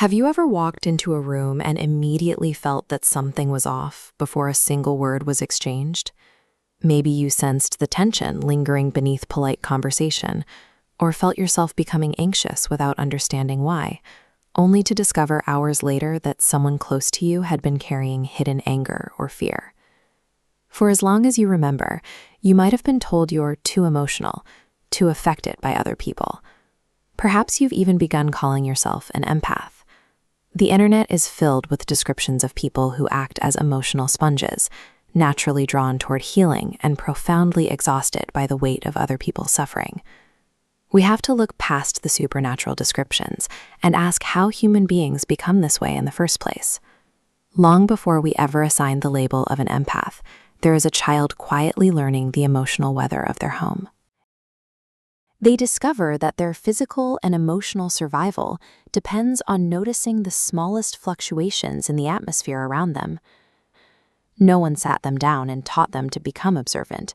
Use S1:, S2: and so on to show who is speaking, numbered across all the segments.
S1: Have you ever walked into a room and immediately felt that something was off before a single word was exchanged? Maybe you sensed the tension lingering beneath polite conversation, or felt yourself becoming anxious without understanding why, only to discover hours later that someone close to you had been carrying hidden anger or fear. For as long as you remember, you might have been told you're too emotional, too affected by other people. Perhaps you've even begun calling yourself an empath. The internet is filled with descriptions of people who act as emotional sponges, naturally drawn toward healing and profoundly exhausted by the weight of other people's suffering. We have to look past the supernatural descriptions and ask how human beings become this way in the first place. Long before we ever assign the label of an empath, there is a child quietly learning the emotional weather of their home. They discover that their physical and emotional survival depends on noticing the smallest fluctuations in the atmosphere around them. No one sat them down and taught them to become observant.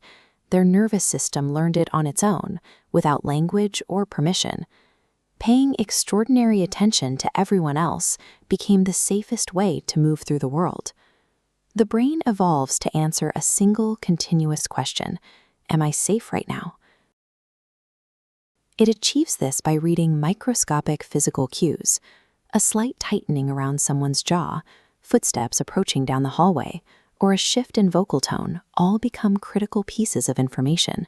S1: Their nervous system learned it on its own, without language or permission. Paying extraordinary attention to everyone else became the safest way to move through the world. The brain evolves to answer a single continuous question: am I safe right now? It achieves this by reading microscopic physical cues. A slight tightening around someone's jaw, footsteps approaching down the hallway, or a shift in vocal tone all become critical pieces of information.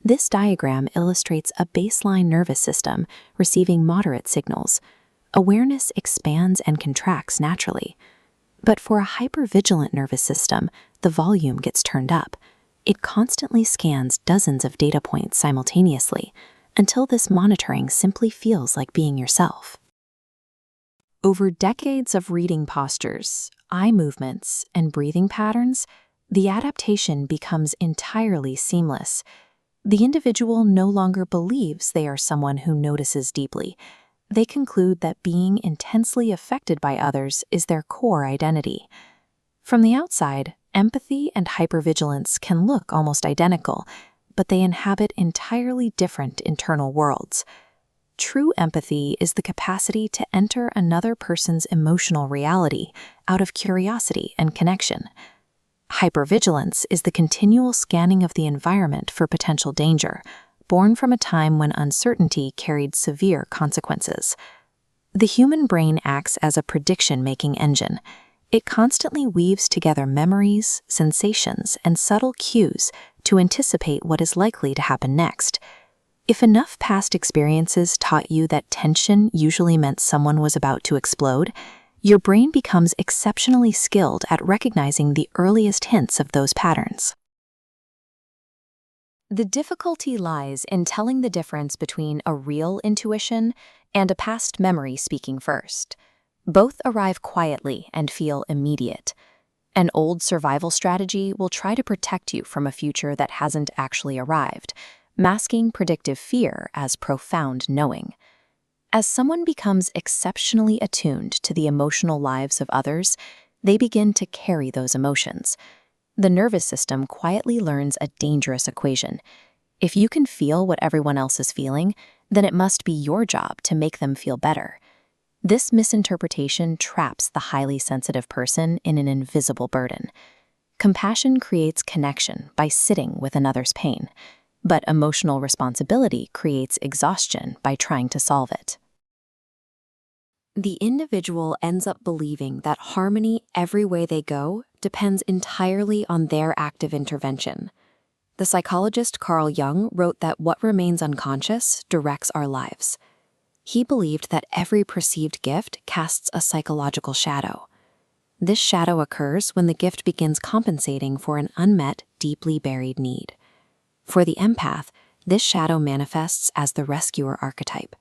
S1: This diagram illustrates a baseline nervous system receiving moderate signals. Awareness expands and contracts naturally. But for a hypervigilant nervous system, the volume gets turned up. It constantly scans dozens of data points simultaneously, until this monitoring simply feels like being yourself. Over decades of reading postures, eye movements, and breathing patterns, the adaptation becomes entirely seamless. The individual no longer believes they are someone who notices deeply. They conclude that being intensely affected by others is their core identity. From the outside, empathy and hypervigilance can look almost identical, but they inhabit entirely different internal worlds. True empathy is the capacity to enter another person's emotional reality out of curiosity and connection. Hypervigilance is the continual scanning of the environment for potential danger, born from a time when uncertainty carried severe consequences. The human brain acts as a prediction-making engine. It constantly weaves together memories, sensations, and subtle cues to anticipate what is likely to happen next. If enough past experiences taught you that tension usually meant someone was about to explode, your brain becomes exceptionally skilled at recognizing the earliest hints of those patterns. The difficulty lies in telling the difference between a real intuition and a past memory speaking first. Both arrive quietly and feel immediate. An old survival strategy will try to protect you from a future that hasn't actually arrived, masking predictive fear as profound knowing. As someone becomes exceptionally attuned to the emotional lives of others, they begin to carry those emotions. The nervous system quietly learns a dangerous equation. If you can feel what everyone else is feeling, then it must be your job to make them feel better. This misinterpretation traps the highly sensitive person in an invisible burden. Compassion creates connection by sitting with another's pain, but emotional responsibility creates exhaustion by trying to solve it. The individual ends up believing that harmony every way they go depends entirely on their active intervention. The psychologist Carl Jung wrote that what remains unconscious directs our lives. He believed that every perceived gift casts a psychological shadow. This shadow occurs when the gift begins compensating for an unmet, deeply buried need. For the empath, this shadow manifests as the rescuer archetype.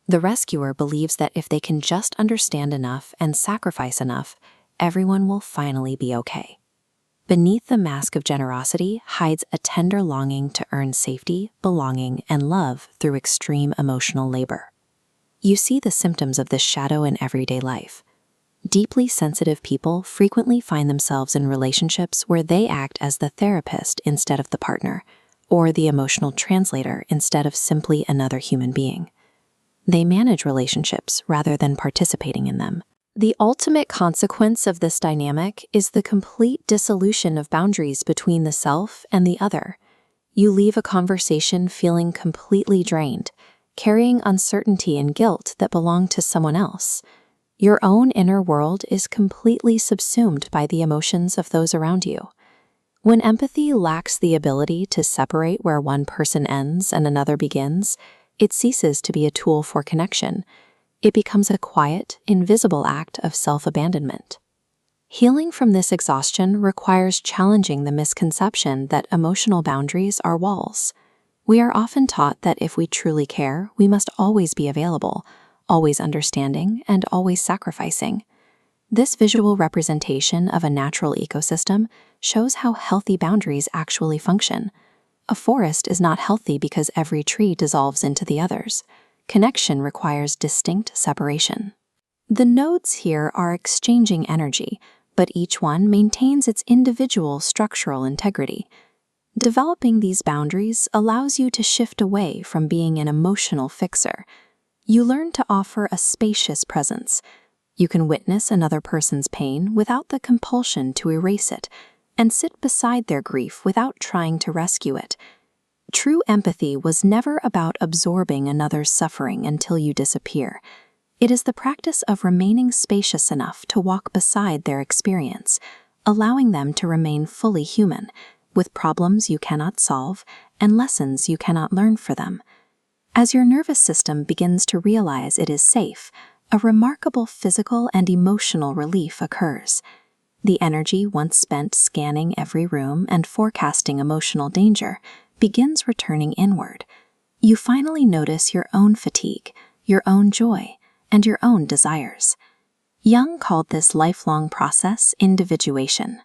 S1: The rescuer believes that if they can just understand enough and sacrifice enough, everyone will finally be okay. Beneath the mask of generosity hides a tender longing to earn safety, belonging, and love through extreme emotional labor. You see the symptoms of this shadow in everyday life. Deeply sensitive people frequently find themselves in relationships where they act as the therapist instead of the partner, or the emotional translator instead of simply another human being. They manage relationships rather than participating in them. The ultimate consequence of this dynamic is the complete dissolution of boundaries between the self and the other. You leave a conversation feeling completely drained, carrying uncertainty and guilt that belong to someone else. Your own inner world is completely subsumed by the emotions of those around you. When empathy lacks the ability to separate where one person ends and another begins, it ceases to be a tool for connection. It becomes a quiet, invisible act of self-abandonment. Healing from this exhaustion requires challenging the misconception that emotional boundaries are walls. We are often taught that if we truly care, we must always be available, always understanding, and always sacrificing. This visual representation of a natural ecosystem shows how healthy boundaries actually function. A forest is not healthy because every tree dissolves into the others. Connection requires distinct separation. The nodes here are exchanging energy, but each one maintains its individual structural integrity. Developing these boundaries allows you to shift away from being an emotional fixer. You learn to offer a spacious presence. You can witness another person's pain without the compulsion to erase it, and sit beside their grief without trying to rescue it. True empathy was never about absorbing another's suffering until you disappear. It is the practice of remaining spacious enough to walk beside their experience, allowing them to remain fully human, with problems you cannot solve and lessons you cannot learn for them. As your nervous system begins to realize it is safe, a remarkable physical and emotional relief occurs. The energy once spent scanning every room and forecasting emotional danger begins returning inward. You finally notice your own fatigue, your own joy, and your own desires. Jung called this lifelong process individuation.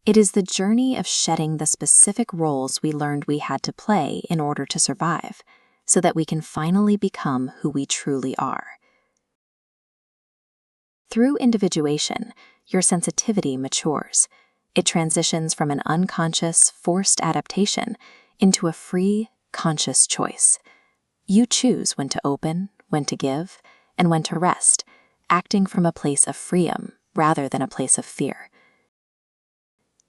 S1: It is the journey of shedding the specific roles we learned we had to play in order to survive, so that we can finally become who we truly are. Through individuation, your sensitivity matures. It transitions from an unconscious, forced adaptation into a free, conscious choice. You choose when to open, when to give, and when to rest, acting from a place of freedom rather than a place of fear.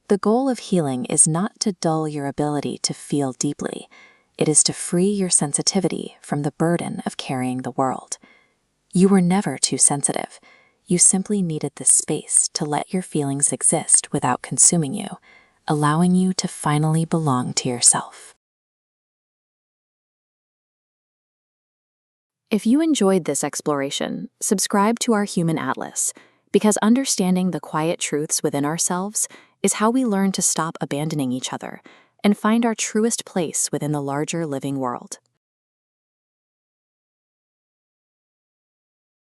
S1: The goal of healing is not to dull your ability to feel deeply. It is to free your sensitivity from the burden of carrying the world. You were never too sensitive. You simply needed the space to let your feelings exist without consuming you, allowing you to finally belong to yourself. If you enjoyed this exploration, subscribe to our Human Atlas, because understanding the quiet truths within ourselves is how we learn to stop abandoning each other and find our truest place within the larger living world.